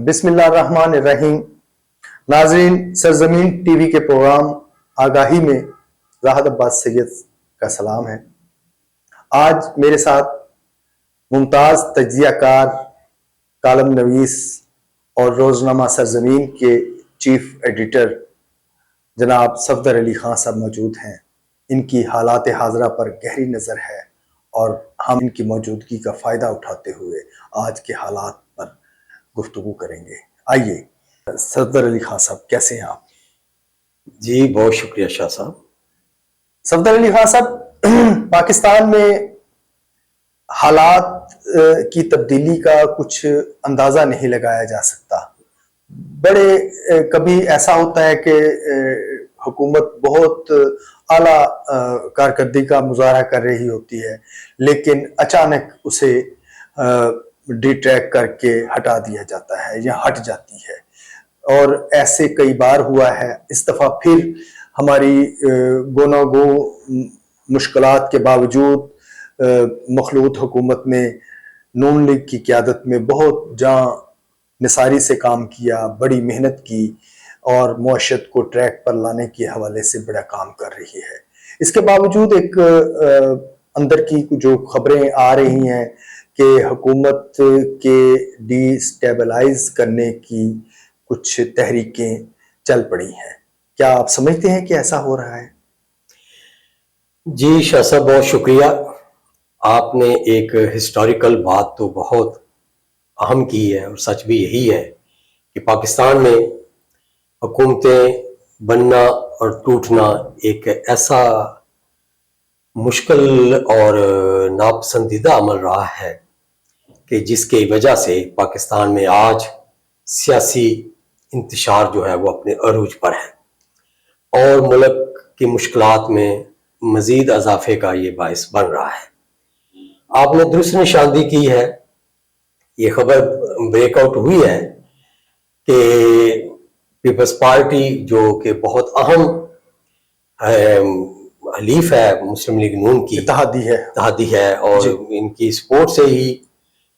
بسم اللہ الرحمن الرحیم. ناظرین، سرزمین ٹی وی کے پروگرام آگاہی میں راحت عباس سید کا سلام ہے. آج میرے ساتھ ممتاز تجزیہ کار، کالم نویس اور روزنامہ سرزمین کے چیف ایڈیٹر جناب صفدر علی خان صاحب موجود ہیں. ان کی حالات حاضرہ پر گہری نظر ہے اور ہم ان کی موجودگی کا فائدہ اٹھاتے ہوئے آج کے حالات پر گفتگو کریں گے. آئیے صفدر علی خان صاحب، کیسے ہیں آپ؟ جی بہت شکریہ شاہ صاحب. صفدر علی خان صاحب، پاکستان میں حالات کی تبدیلی کا کچھ اندازہ نہیں لگایا جا سکتا. بڑے کبھی ایسا ہوتا ہے کہ حکومت بہت اعلیٰ کارکردگی کا مظاہرہ کر رہی ہوتی ہے، لیکن اچانک اسے ڈی ٹریک کر کے ہٹا دیا جاتا ہے یا ہٹ جاتی ہے، اور ایسے کئی بار ہوا ہے. اس دفعہ پھر ہماری گوناگو مشکلات کے باوجود مخلوط حکومت نے نون لیگ کی قیادت میں بہت جاں نثاری سے کام کیا، بڑی محنت کی اور معیشت کو ٹریک پر لانے کے حوالے سے بڑا کام کر رہی ہے. اس کے باوجود ایک اندر کی جو خبریں آ رہی ہیں کہ حکومت کے ڈی سٹیبلائز کرنے کی کچھ تحریکیں چل پڑی ہیں. کیا آپ سمجھتے ہیں کہ ایسا ہو رہا ہے؟ جی شاہ صاحب بہت شکریہ. آپ نے ایک ہسٹوریکل بات تو بہت اہم کی ہے، اور سچ بھی یہی ہے کہ پاکستان میں حکومتیں بننا اور ٹوٹنا ایک ایسا مشکل اور ناپسندیدہ عمل رہا ہے کہ جس کی وجہ سے پاکستان میں آج سیاسی انتشار جو ہے وہ اپنے عروج پر ہے، اور ملک کی مشکلات میں مزید اضافے کا یہ باعث بن رہا ہے. آپ نے درست نشاندہی کی ہے. یہ خبر بریک آؤٹ ہوئی ہے کہ پیپلز پارٹی جو کہ بہت اہم حلیف ہے مسلم لیگ نون کی، اتحادی ہے، اور ان کی سپورٹ سے ہی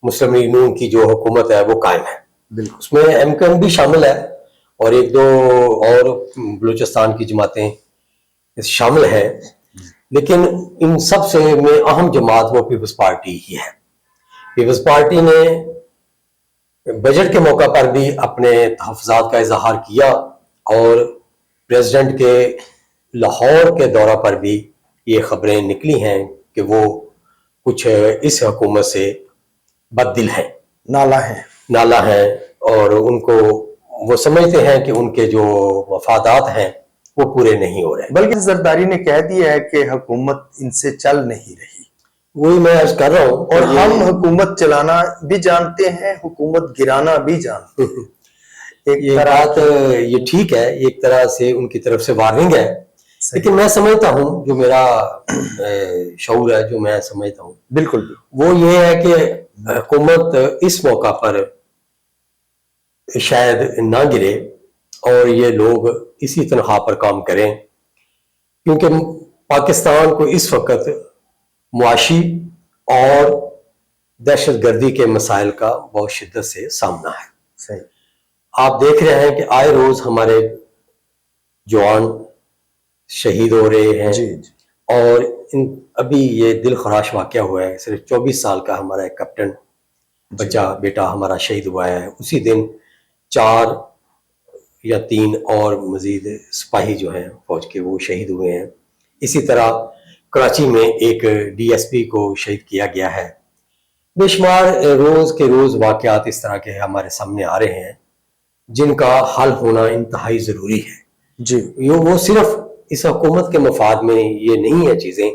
مسلم لیگ نون کی جو حکومت ہے وہ قائم ہے. اس میں ایم کیو ایم بھی شامل ہے اور ایک دو اور بلوچستان کی جماعتیں شامل ہیں، لیکن ان سب سے میں اہم جماعت وہ پیپلز پارٹی ہی ہے. پیپلز پارٹی نے بجٹ کے موقع پر بھی اپنے تحفظات کا اظہار کیا، اور پریزیڈنٹ کے لاہور کے دورہ پر بھی یہ خبریں نکلی ہیں کہ وہ کچھ اس حکومت سے بددل ہیں، نالا ہیں، اور ان کو وہ سمجھتے ہیں کہ ان کے جو مفادات ہیں وہ پورے نہیں ہو رہے. بلکہ زرداری نے کہہ دیا ہے کہ حکومت ان سے چل نہیں رہی. وہی میں عرض کر رہا ہوں، اور ہم حکومت چلانا بھی جانتے ہیں، حکومت گرانا بھی جانتے ہیں. یہ بات یہ ٹھیک ہے، ایک طرح سے ان کی طرف سے وارننگ ہے، لیکن میں سمجھتا ہوں، جو میرا شعور ہے، جو میں سمجھتا ہوں بالکل وہ یہ ہے کہ حکومت اس موقع پر شاید نہ گرے اور یہ لوگ اسی تنخواہ پر کام کریں، کیونکہ پاکستان کو اس وقت معاشی اور دہشت گردی کے مسائل کا بہت شدت سے سامنا ہے. صحیح. آپ دیکھ رہے ہیں کہ آئے روز ہمارے جوان شہید ہو رہے ہیں. اور ابھی یہ دل خراش واقعہ ہوا ہے، صرف 24 سال کا ہمارا ایک کیپٹن بچہ بیٹا ہمارا شہید ہوا ہے. اسی دن 4 یا 3 اور مزید سپاہی جو ہیں فوج کے وہ شہید ہوئے ہیں. اسی طرح کراچی میں ایک ڈی ایس پی کو شہید کیا گیا ہے. بے شمار روز کے روز واقعات اس طرح کے ہمارے سامنے آ رہے ہیں جن کا حل ہونا انتہائی ضروری ہے. وہ صرف اس حکومت کے مفاد میں یہ نہیں ہے چیزیں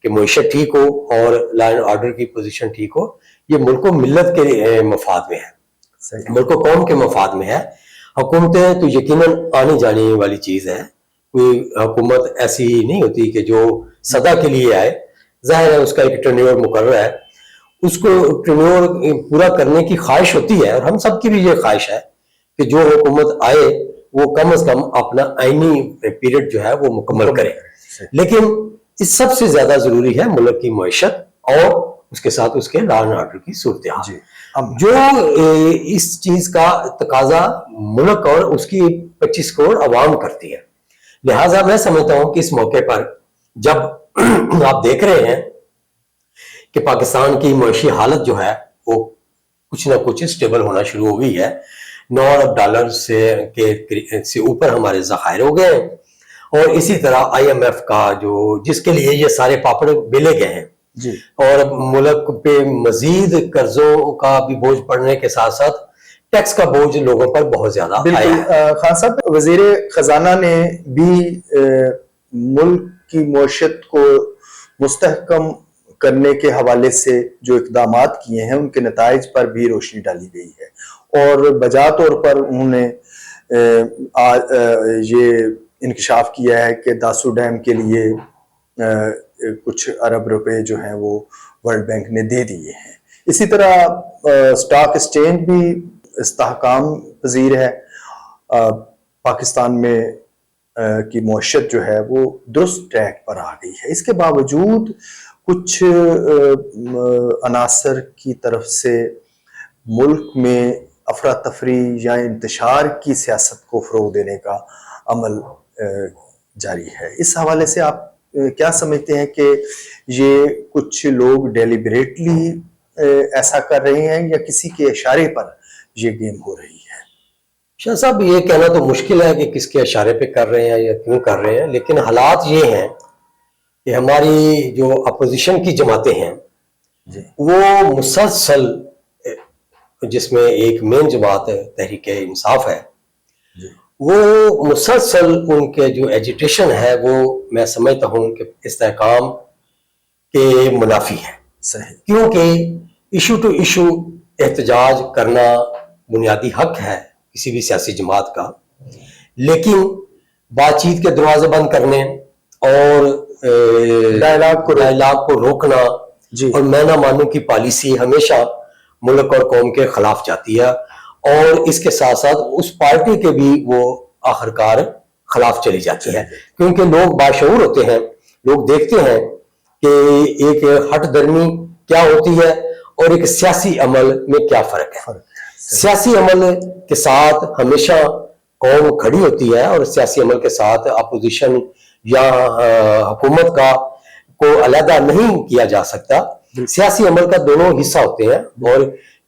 کہ معیشت ٹھیک ہو اور لا اینڈ آرڈر کی پوزیشن ٹھیک ہو. یہ ملک و ملت کے مفاد میں ہے، ملک و قوم کے مفاد میں ہے. حکومتیں تو یقیناً آنے جانے والی چیز ہے، کوئی حکومت ایسی نہیں ہوتی کہ جو سدا کے لیے آئے. ظاہر ہے اس کا ایک ٹرنیور مقرر ہے، اس کو ٹرنیور پورا کرنے کی خواہش ہوتی ہے، اور ہم سب کی بھی یہ خواہش ہے کہ جو حکومت آئے وہ کم از کم اپنا آئینی پیریڈ جو ہے وہ مکمل کرے. لیکن اس سب سے زیادہ ضروری ہے ملک کی معیشت اور اس کے ساتھ اس کے لا اینڈ آرڈر کی صورتحال جی جو اس چیز کا تقاضا ملک اور اس کی 25 کروڑ عوام کرتی ہے. لہٰذا میں سمجھتا ہوں کہ اس موقع پر جب آپ دیکھ رہے ہیں کہ پاکستان کی معاشی حالت جو ہے وہ کچھ نہ کچھ اسٹیبل ہونا شروع ہو گئی ہے, $9 ارب سے اوپر ہمارے ذخائر ہو گئے ہیں, اور اسی طرح IMF کا جس کے لیے یہ سارے پاپڑ بیلے گئے ہیں جی, اور ملک پہ مزید قرضوں کا بھی بوجھ پڑنے کے ساتھ ساتھ ٹیکس کا بوجھ لوگوں پر بہت زیادہ آیا ہے. بالکل خان صاحب, وزیر خزانہ نے بھی ملک کی معیشت کو مستحکم کرنے کے حوالے سے جو اقدامات کیے ہیں ان کے نتائج پر بھی روشنی ڈالی گئی ہے, اور بجا طور پر انہوں نے یہ انکشاف کیا ہے کہ داسو ڈیم کے لیے کچھ ارب روپے جو ہیں وہ ورلڈ بینک نے دے دیے ہیں. اسی طرح سٹاک ایکسچینج بھی استحکام پذیر ہے. پاکستان میں کی معیشت جو ہے وہ درست ٹریک پر آ گئی ہے. اس کے باوجود کچھ عناصر کی طرف سے ملک میں افراتفری یا انتشار کی سیاست کو فروغ دینے کا عمل جاری ہے. اس حوالے سے آپ کیا سمجھتے ہیں کہ یہ کچھ لوگ ڈیلیبریٹلی ایسا کر رہے ہیں یا کسی کے اشارے پر یہ گیم ہو رہی ہے؟ شاہ صاحب یہ کہنا تو مشکل ہے کہ کس کے اشارے پہ کر رہے ہیں یا کیوں کر رہے ہیں, لیکن حالات یہ ہیں کہ ہماری جو اپوزیشن کی جماعتیں ہیں وہ مسلسل, جس میں ایک مین جماعت تحریک انصاف ہے, وہ مسلسل ان کے جو ایجیٹیشن ہے وہ میں سمجھتا ہوں کہ استحکام کے منافی ہے. صحیح, کیونکہ ایشو ٹو ایشو احتجاج کرنا بنیادی حق ہے کسی بھی سیاسی جماعت کا, لیکن بات چیت کے دروازے بند کرنے اور ڈائلاگ کو روکنا اور میں نہ مانوں کی پالیسی ہمیشہ ملک اور قوم کے خلاف جاتی ہے, اور اس کے ساتھ ساتھ اس پارٹی کے بھی وہ آخرکار خلاف چلی جاتی ہے, کیونکہ لوگ باشعور ہوتے ہیں, لوگ دیکھتے ہیں کہ ایک ہٹ درمی کیا ہوتی ہے اور ایک سیاسی عمل میں کیا فرق ہے. سیاسی عمل کے ساتھ ہمیشہ قوم کھڑی ہوتی ہے اور سیاسی عمل کے ساتھ اپوزیشن یا حکومت کو علیحدہ نہیں کیا جا سکتا. سیاسی عمل کا دونوں حصہ ہوتے ہیں, اور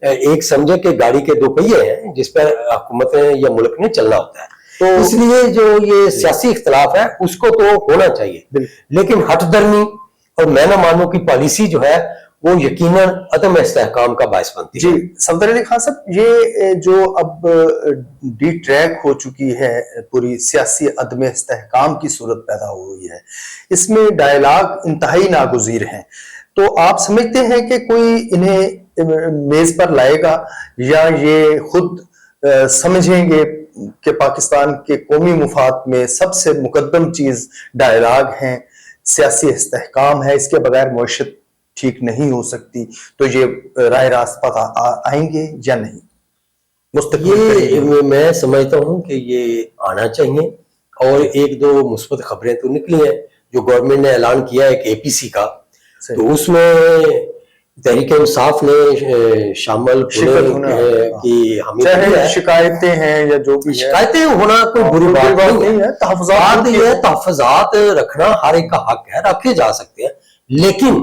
ایک سمجھے کہ گاڑی کے دو پہیے ہیں جس پر حکومتیں یا ملک نے چلنا ہوتا ہے. تو اس لیے جو یہ سیاسی اختلاف ہے اس کو تو ہونا چاہیے, لیکن ہٹ درمی اور میں نہ مانوں کی پالیسی جو ہے وہ یقیناً عدم استحکام کا باعث بنتی ہے. جی صفدر علی خان صاحب, یہ جو اب ڈی ٹریک ہو چکی ہے پوری سیاسی عدم استحکام کی صورت پیدا ہو گئی ہے, اس میں ڈائلاگ انتہائی ناگزیر ہیں, تو آپ سمجھتے ہیں کہ کوئی انہیں میز پر لائے گا یا یہ خود سمجھیں گے کہ پاکستان کے قومی مفاد میں سب سے مقدم چیز ڈائلاگ ہیں, سیاسی استحکام ہے, اس کے بغیر معیشت ٹھیک نہیں ہو سکتی, تو یہ راہ راست پر آئیں گے یا نہیں؟ یہ میں سمجھتا ہوں کہ یہ آنا چاہیے, اور ایک دو مثبت خبریں تو نکلی ہیں. جو گورنمنٹ نے اعلان کیا ہے کہ APC کا, تو اس میں تحریک انصاف نے شامل کی شکایتیں ہیں یا جو بھی شکایتیں ہونا کوئی بری بات نہیں ہے, تحفظات رکھنا ہر ایک کا حق ہے, رکھے جا سکتے ہیں, لیکن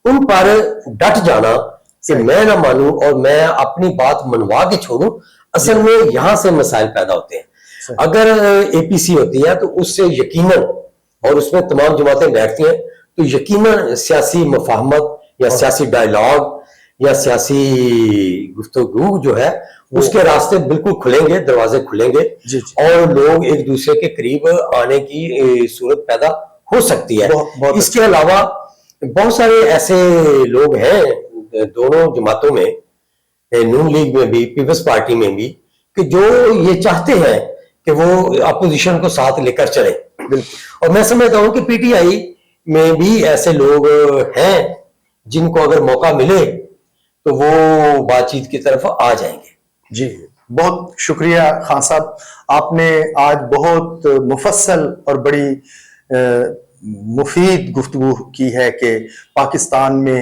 ان پر ڈٹ جانا کہ میں نہ مانوں اور میں اپنی بات منوا کے چھوڑوں, اصل میں یہاں سے مسائل پیدا ہوتے ہیں. اگر APC ہوتی ہے تو اس سے یقیناً, اور اس میں تمام جماعتیں بیٹھتی ہیں, تو یقیناً سیاسی مفاہمت یا سیاسی ڈائلاگ یا سیاسی گفتگو جو ہے اس کے راستے بالکل کھلیں گے, دروازے کھلیں گے, اور لوگ ایک دوسرے کے قریب آنے کی صورت پیدا ہو سکتی ہے. اس کے علاوہ بہت سارے ایسے لوگ ہیں دونوں جماعتوں میں, نون لیگ میں بھی, پیپلز پارٹی میں بھی, کہ جو یہ چاہتے ہیں کہ وہ اپوزیشن کو ساتھ لے کر چلیں. اور میں سمجھتا ہوں کہ PTI میں بھی ایسے لوگ ہیں جن کو اگر موقع ملے تو وہ بات چیت کی طرف آ جائیں گے. جی بہت شکریہ خان صاحب, آپ نے آج بہت مفصل اور بڑی مفید گفتگو کی ہے کہ پاکستان میں